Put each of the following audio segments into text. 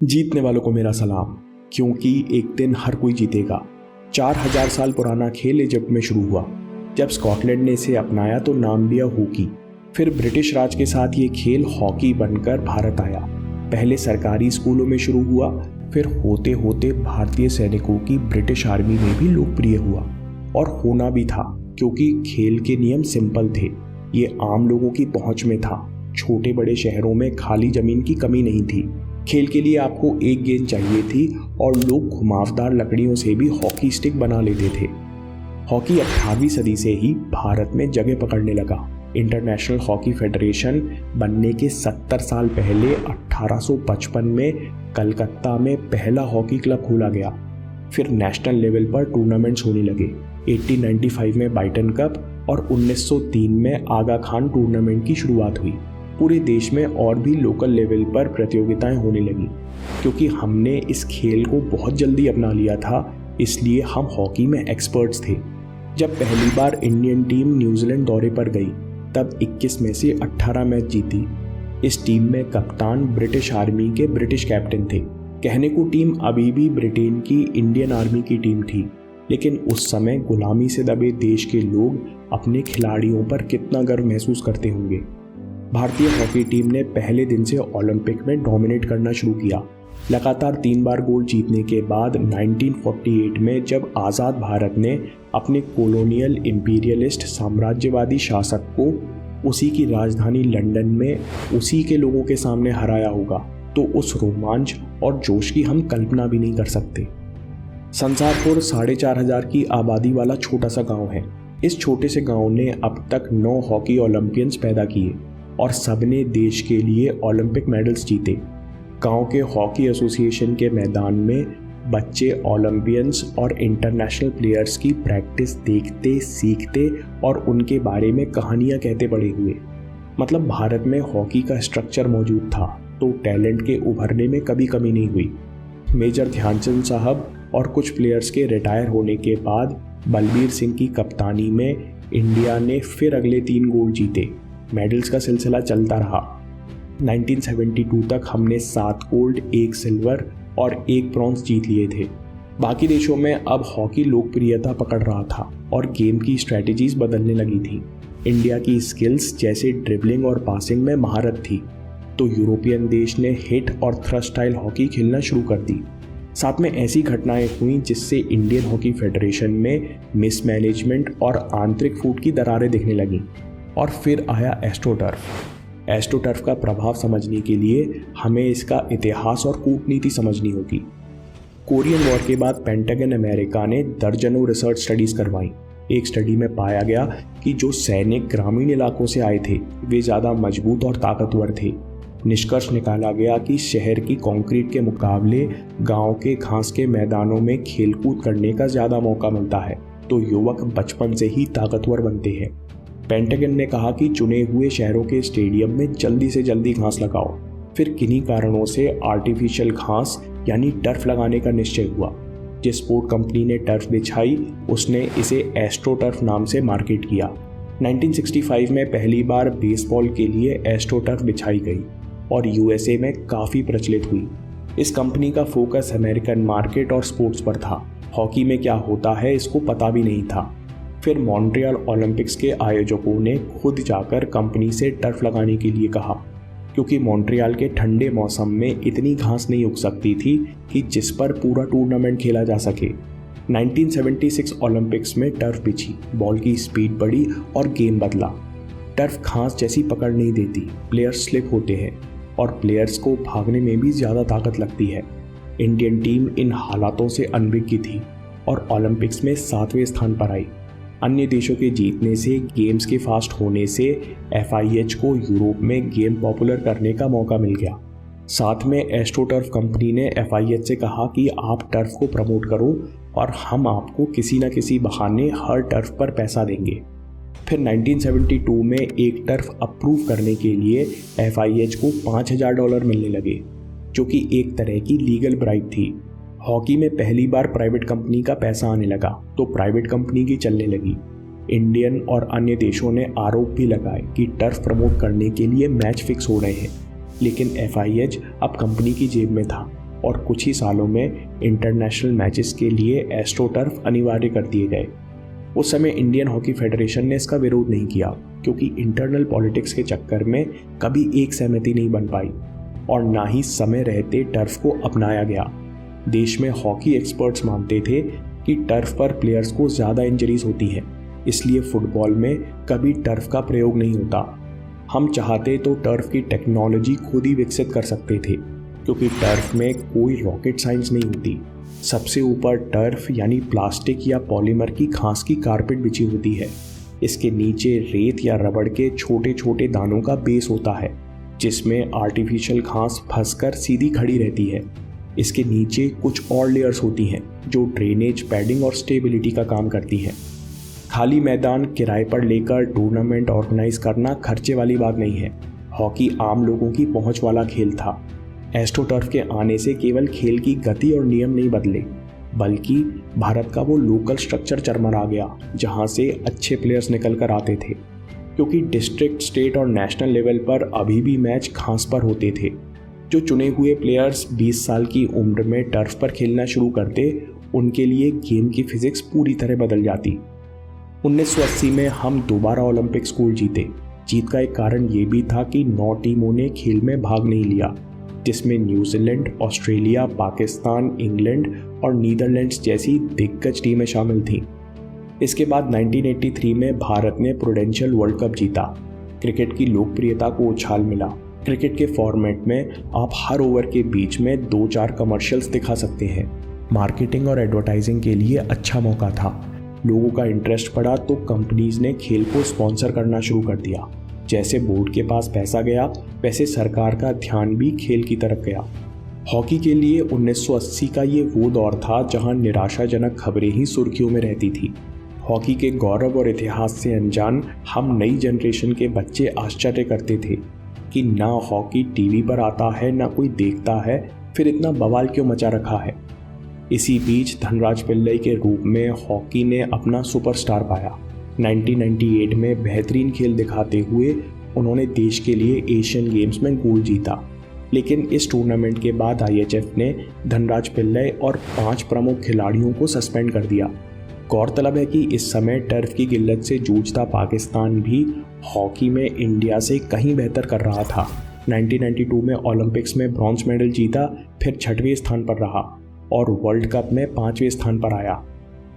जीतने वालों को मेरा सलाम, क्योंकि एक दिन हर कोई जीतेगा। 4000 साल पुराना खेल इजिप्ट में शुरू हुआ। जब स्कॉटलैंड ने इसे अपनाया तो नाम दिया हॉकी। फिर ब्रिटिश राज के साथ ये खेल हॉकी बनकर भारत आया। पहले सरकारी स्कूलों में शुरू हुआ, फिर होते होते भारतीय सैनिकों की ब्रिटिश आर्मी में भी लोकप्रिय हुआ। और होना भी था, क्योंकि खेल के नियम सिंपल थे। ये आम लोगों की पहुंच में था। छोटे बड़े शहरों में खाली जमीन की कमी नहीं थी। खेल के लिए आपको एक गेंद चाहिए थी और लोग घुमावदार लकड़ियों से भी हॉकी स्टिक बना लेते थे। हॉकी 18वीं सदी से ही भारत में जगह पकड़ने लगा। इंटरनेशनल हॉकी फेडरेशन बनने के 70 साल पहले 1855 में कलकत्ता में पहला हॉकी क्लब खोला गया। फिर नेशनल लेवल पर टूर्नामेंट्स होने लगे। 1895 में बाइटन कप और 1903 में आगा खान टूर्नामेंट की शुरुआत हुई। पूरे देश में और भी लोकल लेवल पर प्रतियोगिताएं होने लगी। क्योंकि हमने इस खेल को बहुत जल्दी अपना लिया था, इसलिए हम हॉकी में एक्सपर्ट्स थे। जब पहली बार इंडियन टीम न्यूजीलैंड दौरे पर गई, तब 21 में से 18 मैच जीती। इस टीम में कप्तान ब्रिटिश आर्मी के ब्रिटिश कैप्टन थे। कहने को टीम अभी भी ब्रिटेन की इंडियन आर्मी की टीम थी, लेकिन उस समय गुलामी से दबे देश के लोग अपने खिलाड़ियों पर कितना गर्व महसूस करते होंगे। भारतीय हॉकी टीम ने पहले दिन से ओलंपिक में डोमिनेट करना शुरू किया। लगातार 3 बार गोल्ड जीतने के बाद 1948 में जब आज़ाद भारत ने अपने कॉलोनियल इंपीरियलिस्ट साम्राज्यवादी शासक को उसी की राजधानी लंदन में उसी के लोगों के सामने हराया होगा, तो उस रोमांच और जोश की हम कल्पना भी नहीं कर सकते। संसारपुर 4500 की आबादी वाला छोटा सा गांव है। इस छोटे से गांव ने अब तक 9 हॉकी ओलंपियंस पैदा किए और सबने देश के लिए ओलंपिक मेडल्स जीते। गांव के हॉकी एसोसिएशन के मैदान में बच्चे ओलंपियंस और इंटरनेशनल प्लेयर्स की प्रैक्टिस देखते, सीखते और उनके बारे में कहानियां कहते बड़े हुए। मतलब भारत में हॉकी का स्ट्रक्चर मौजूद था, तो टैलेंट के उभरने में कभी कमी नहीं हुई। मेजर ध्यानचंद साहब और कुछ प्लेयर्स के रिटायर होने के बाद बलबीर सिंह की कप्तानी में इंडिया ने फिर अगले 3 गोल्ड जीते। मेडल्स का सिलसिला चलता रहा। 1972 तक हमने 7 गोल्ड, 1 सिल्वर और 1 ब्रॉन्ज जीत लिए थे। बाकी देशों में अब हॉकी लोकप्रियता पकड़ रहा था और गेम की स्ट्रेटजीज बदलने लगी थी। इंडिया की स्किल्स जैसे ड्रिबलिंग और पासिंग में महारत थी, तो यूरोपियन देश ने हिट और थ्रस्ट स्टाइल हॉकी खेलना शुरू कर दी। साथ में ऐसी घटनाएं हुई जिससे इंडियन हॉकी फेडरेशन में मिसमैनेजमेंट और आंतरिक फूट की दरारें दिखने लगीं। और फिर आया एस्ट्रोटर्फ। एस्ट्रोटर्फ का प्रभाव समझने के लिए हमें इसका इतिहास और कूटनीति समझनी होगी। कोरियन वॉर के बाद पेंटागन अमेरिका ने दर्जनों रिसर्च स्टडीज करवाई। एक स्टडी में पाया गया कि जो सैनिक ग्रामीण इलाकों से आए थे वे ज़्यादा मजबूत और ताकतवर थे। निष्कर्ष निकाला गया कि शहर की कंक्रीट के मुकाबले गांव के घास के मैदानों में खेलकूद करने का ज़्यादा मौका मिलता है, तो युवक बचपन से ही ताकतवर बनते हैं। पेंटागन ने कहा कि चुने हुए शहरों के स्टेडियम में जल्दी से जल्दी घास लगाओ। फिर किन्हीं कारणों से आर्टिफिशियल घास यानी टर्फ लगाने का निश्चय हुआ। जिस स्पोर्ट कंपनी ने टर्फ बिछाई उसने इसे एस्ट्रो टर्फ नाम से मार्केट किया। 1965 में पहली बार बेसबॉल के लिए एस्ट्रो टर्फ बिछाई गई और यूएसए में काफ़ी प्रचलित हुई। इस कंपनी का फोकस अमेरिकन मार्केट और स्पोर्ट्स पर था। हॉकी में क्या होता है इसको पता भी नहीं था। फिर मॉन्ट्रियल ओलंपिक्स के आयोजकों ने खुद जाकर कंपनी से टर्फ लगाने के लिए कहा, क्योंकि मॉन्ट्रियल के ठंडे मौसम में इतनी घास नहीं उग सकती थी कि जिस पर पूरा टूर्नामेंट खेला जा सके। 1976 ओलंपिक्स में टर्फ बिछी, बॉल की स्पीड बढ़ी और गेम बदला। टर्फ घास जैसी पकड़ नहीं देती, प्लेयर्स स्लिप होते हैं और प्लेयर्स को भागने में भी ज़्यादा ताकत लगती है। इंडियन टीम इन हालातों से अनभिज्ञ थी और ओलंपिक्स में 7वें स्थान पर आई। अन्य देशों के जीतने से, गेम्स के फास्ट होने से FIH को यूरोप में गेम पॉपुलर करने का मौका मिल गया। साथ में एस्ट्रोटर्फ कंपनी ने FIH से कहा कि आप टर्फ को प्रमोट करो और हम आपको किसी न किसी बहाने हर टर्फ पर पैसा देंगे। फिर 1972 में एक टर्फ अप्रूव करने के लिए FIH को $5000 मिलने लगे, जो कि एक तरह की लीगल ब्राइब थी। हॉकी में पहली बार प्राइवेट कंपनी का पैसा आने लगा तो प्राइवेट कंपनी की चलने लगी। इंडियन और अन्य देशों ने आरोप भी लगाए कि टर्फ प्रमोट करने के लिए मैच फिक्स हो रहे हैं, लेकिन FIH अब कंपनी की जेब में था और कुछ ही सालों में इंटरनेशनल मैचेस के लिए एस्ट्रो टर्फ अनिवार्य कर दिए गए। उस समय इंडियन हॉकी फेडरेशन ने इसका विरोध नहीं किया क्योंकि इंटरनल पॉलिटिक्स के चक्कर में कभी एक सहमति नहीं बन पाई और ना ही समय रहते टर्फ को अपनाया गया। देश में हॉकी एक्सपर्ट्स मानते थे कि टर्फ पर प्लेयर्स को ज़्यादा इंजरीज होती हैं, इसलिए फुटबॉल में कभी टर्फ का प्रयोग नहीं होता। हम चाहते तो टर्फ की टेक्नोलॉजी खुद ही विकसित कर सकते थे क्योंकि टर्फ में कोई रॉकेट साइंस नहीं होती। सबसे ऊपर टर्फ यानी प्लास्टिक या पॉलीमर की घास की कारपेट बिछी होती है। इसके नीचे रेत या रबड़ के छोटे छोटे दानों का बेस होता है जिसमें आर्टिफिशियल घास फंसकर सीधी खड़ी रहती है। इसके नीचे कुछ और लेयर्स होती हैं जो ड्रेनेज, पैडिंग और स्टेबिलिटी का काम करती हैं। खाली मैदान किराए पर लेकर टूर्नामेंट ऑर्गेनाइज करना खर्चे वाली बात नहीं है। हॉकी आम लोगों की पहुंच वाला खेल था। एस्ट्रोटर्फ के आने से केवल खेल की गति और नियम नहीं बदले, बल्कि भारत का वो लोकल स्ट्रक्चर चरमरा गया जहां से अच्छे प्लेयर्स निकल कर आते थे, क्योंकि डिस्ट्रिक्ट, स्टेट और नेशनल लेवल पर अभी भी मैच घास पर होते थे। जो चुने हुए प्लेयर्स 20 साल की उम्र में टर्फ पर खेलना शुरू करते, उनके लिए गेम की फिजिक्स पूरी तरह बदल जाती। 1980 में हम दोबारा ओलंपिक्स गोल्ड जीते। जीत का एक कारण ये भी था कि 9 टीमों ने खेल में भाग नहीं लिया, जिसमें न्यूजीलैंड, ऑस्ट्रेलिया, पाकिस्तान, इंग्लैंड और नीदरलैंड्स जैसी दिग्गज टीमें शामिल थीं। इसके बाद 1983 में भारत ने प्रूडेंशियल वर्ल्ड कप जीता। क्रिकेट की लोकप्रियता को उछाल मिला। क्रिकेट के फॉर्मेट में आप हर ओवर के बीच में 2-4 कमर्शियल्स दिखा सकते हैं। मार्केटिंग और एडवर्टाइजिंग के लिए अच्छा मौका था। लोगों का इंटरेस्ट बढ़ा तो कंपनीज ने खेल को स्पॉन्सर करना शुरू कर दिया। जैसे बोर्ड के पास पैसा गया, वैसे सरकार का ध्यान भी खेल की तरफ गया। हॉकी के लिए 1980 का ये वो दौर था जहां निराशाजनक खबरें ही सुर्खियों में रहती थी। हॉकी के गौरव और इतिहास से अनजान हम नई जनरेशन के बच्चे आश्चर्य करते थे कि ना हॉकी टीवी पर आता है, ना कोई देखता है, फिर इतना बवाल क्यों मचा रखा है। इसी बीच धनराज पिल्लई के रूप में हॉकी ने अपना सुपरस्टार पाया। 1998 में बेहतरीन खेल दिखाते हुए उन्होंने देश के लिए एशियन गेम्स में गोल्ड जीता। लेकिन इस टूर्नामेंट के बाद IHF ने धनराज पिल्लई और 5 प्रमुख खिलाड़ियों को सस्पेंड कर दिया। गौरतलब है कि इस समय टर्फ की किल्लत से जूझता पाकिस्तान भी हॉकी में इंडिया से कहीं बेहतर कर रहा था। 1992 में ओलंपिक्स में ब्रॉन्ज मेडल जीता, फिर 6वें स्थान पर रहा और वर्ल्ड कप में 5वें स्थान पर आया।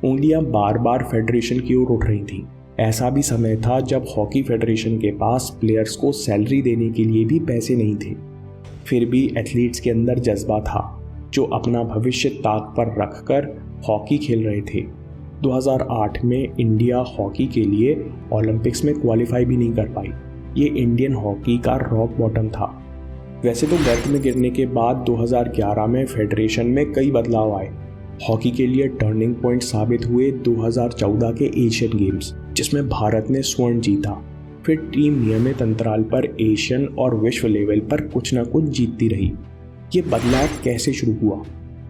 उंगलियां बार बार फेडरेशन की ओर उठ रही थीं। ऐसा भी समय था जब हॉकी फेडरेशन के पास प्लेयर्स को सैलरी देने के लिए भी पैसे नहीं थे। फिर भी एथलीट्स के अंदर जज्बा था जो अपना भविष्य ताक पर रखकर हॉकी खेल रहे थे। 2008 में इंडिया हॉकी के लिए ओलंपिक्स में क्वालिफाई भी नहीं कर पाई। ये इंडियन हॉकी का रॉक बॉटम था। वैसे तो गर्त में गिरने के बाद 2011 में फेडरेशन में कई बदलाव आए। हॉकी के लिए टर्निंग पॉइंट साबित हुए 2014 के एशियन गेम्स, जिसमें भारत ने स्वर्ण जीता। फिर टीम नियमित अंतराल पर एशियन और विश्व लेवल पर कुछ न कुछ जीतती रही। ये बदलाव कैसे शुरू हुआ?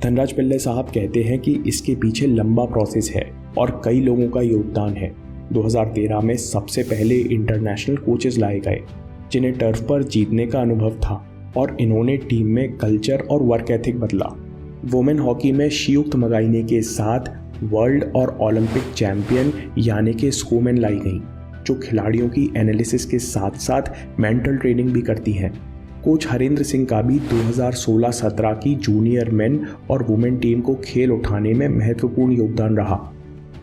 धनराज पिल्लई साहब कहते हैं कि इसके पीछे लंबा प्रोसेस है और कई लोगों का योगदान है। 2013 में सबसे पहले इंटरनेशनल कोचेस लाए गए जिन्हें टर्फ पर जीतने का अनुभव था और इन्होंने टीम में कल्चर और वर्क एथिक बदला। वुमेन हॉकी में शियुक्त मगाइने के साथ वर्ल्ड और ओलंपिक चैंपियन यानी कि स्कोमेन लाई गई, जो खिलाड़ियों की एनालिसिस के साथ साथ मेंटल ट्रेनिंग भी करती हैं। कोच हरेंद्र सिंह का भी 2016-17 की जूनियर मेन और वुमेन टीम को खेल उठाने में महत्वपूर्ण योगदान रहा।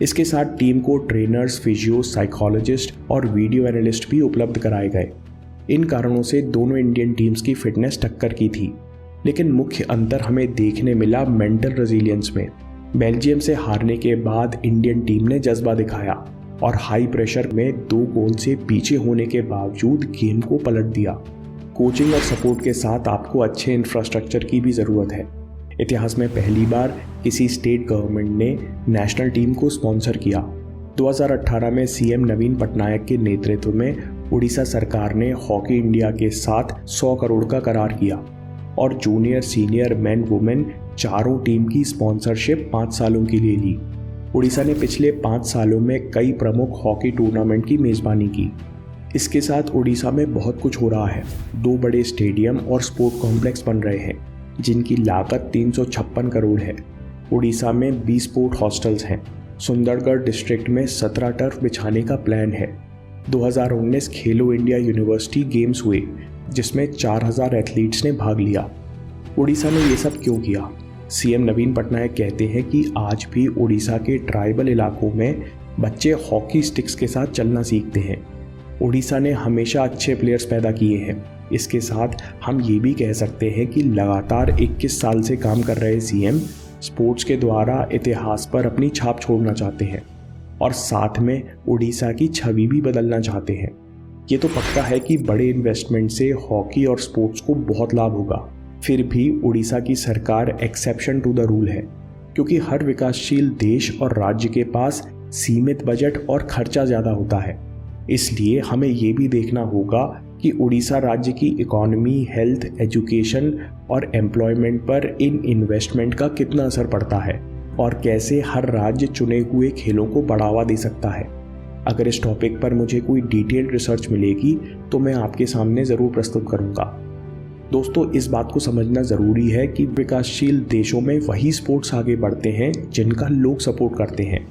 इसके साथ टीम को ट्रेनर्स, फिजियो, साइकोलॉजिस्ट और वीडियो एनालिस्ट भी उपलब्ध कराए गए। इन कारणों से दोनों इंडियन टीम्स की फिटनेस टक्कर की थी, लेकिन मुख्य अंतर हमें देखने मिला मेंटल रेजिलियंस में। बेल्जियम से हारने के बाद इंडियन टीम ने जज्बा दिखाया और हाई प्रेशर में 2 गोल से पीछे होने के बावजूद गेम को पलट दिया। कोचिंग और सपोर्ट के साथ आपको अच्छे इंफ्रास्ट्रक्चर की भी ज़रूरत है। इतिहास में पहली बार किसी स्टेट गवर्नमेंट ने नेशनल टीम को स्पॉन्सर किया। 2018 में CM नवीन पटनायक के नेतृत्व में उड़ीसा सरकार ने हॉकी इंडिया के साथ 100 करोड़ का करार किया और जूनियर, सीनियर, मेन, वुमेन चारों टीम की स्पॉन्सरशिप 5 सालों के लिए ली। उड़ीसा ने पिछले 5 सालों में कई प्रमुख हॉकी टूर्नामेंट की मेज़बानी की। इसके साथ उड़ीसा में बहुत कुछ हो रहा है। 2 बड़े स्टेडियम और स्पोर्ट कॉम्प्लेक्स बन रहे हैं जिनकी लागत 356 करोड़ है। उड़ीसा में 20 स्पोर्ट हॉस्टल्स हैं। सुंदरगढ़ डिस्ट्रिक्ट में 17 टर्फ बिछाने का प्लान है। 2019 खेलो इंडिया यूनिवर्सिटी गेम्स हुए जिसमें 4000 एथलीट्स ने भाग लिया। उड़ीसा ने ये सब क्यों किया? सीएम नवीन पटनायक कहते हैं कि आज भी उड़ीसा के ट्राइबल इलाकों में बच्चे हॉकी स्टिक्स के साथ चलना सीखते हैं। उड़ीसा ने हमेशा अच्छे प्लेयर्स पैदा किए हैं। इसके साथ हम ये भी कह सकते हैं कि लगातार 21 साल से काम कर रहे सीएम स्पोर्ट्स के द्वारा इतिहास पर अपनी छाप छोड़ना चाहते हैं और साथ में उड़ीसा की छवि भी बदलना चाहते हैं। ये तो पक्का है कि बड़े इन्वेस्टमेंट से हॉकी और स्पोर्ट्स को बहुत लाभ होगा। फिर भी उड़ीसा की सरकार एक्सेप्शन टू द रूल है क्योंकि हर विकासशील देश और राज्य के पास सीमित बजट और खर्चा ज़्यादा होता है। इसलिए हमें ये भी देखना होगा कि उड़ीसा राज्य की इकॉनमी, हेल्थ, एजुकेशन और एम्प्लॉयमेंट पर इन इन्वेस्टमेंट का कितना असर पड़ता है और कैसे हर राज्य चुने हुए खेलों को बढ़ावा दे सकता है। अगर इस टॉपिक पर मुझे कोई डिटेल्ड रिसर्च मिलेगी तो मैं आपके सामने ज़रूर प्रस्तुत करूँगा। दोस्तों, इस बात को समझना ज़रूरी है कि विकासशील देशों में वही स्पोर्ट्स आगे बढ़ते हैं जिनका लोग सपोर्ट करते हैं।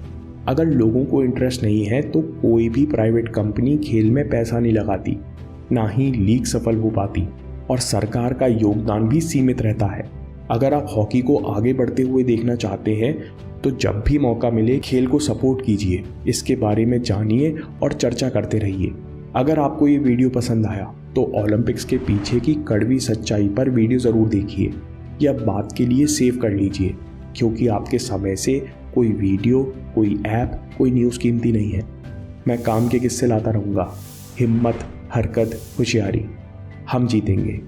अगर लोगों को इंटरेस्ट नहीं है तो कोई भी प्राइवेट कंपनी खेल में पैसा नहीं लगाती, ना ही लीग सफल हो पाती और सरकार का योगदान भी सीमित रहता है। अगर आप हॉकी को आगे बढ़ते हुए देखना चाहते हैं तो जब भी मौका मिले खेल को सपोर्ट कीजिए, इसके बारे में जानिए और चर्चा करते रहिए। अगर आपको ये वीडियो पसंद आया तो ओलंपिक्स के पीछे की कड़वी सच्चाई पर वीडियो ज़रूर देखिए या बात के लिए सेव कर लीजिए, क्योंकि आपके समय से कोई वीडियो, कोई ऐप, कोई न्यूज़ कीमती नहीं है। मैं काम के किस्से लाता रहूँगा। हिम्मत, हरकत, होशियारी, हम जीतेंगे।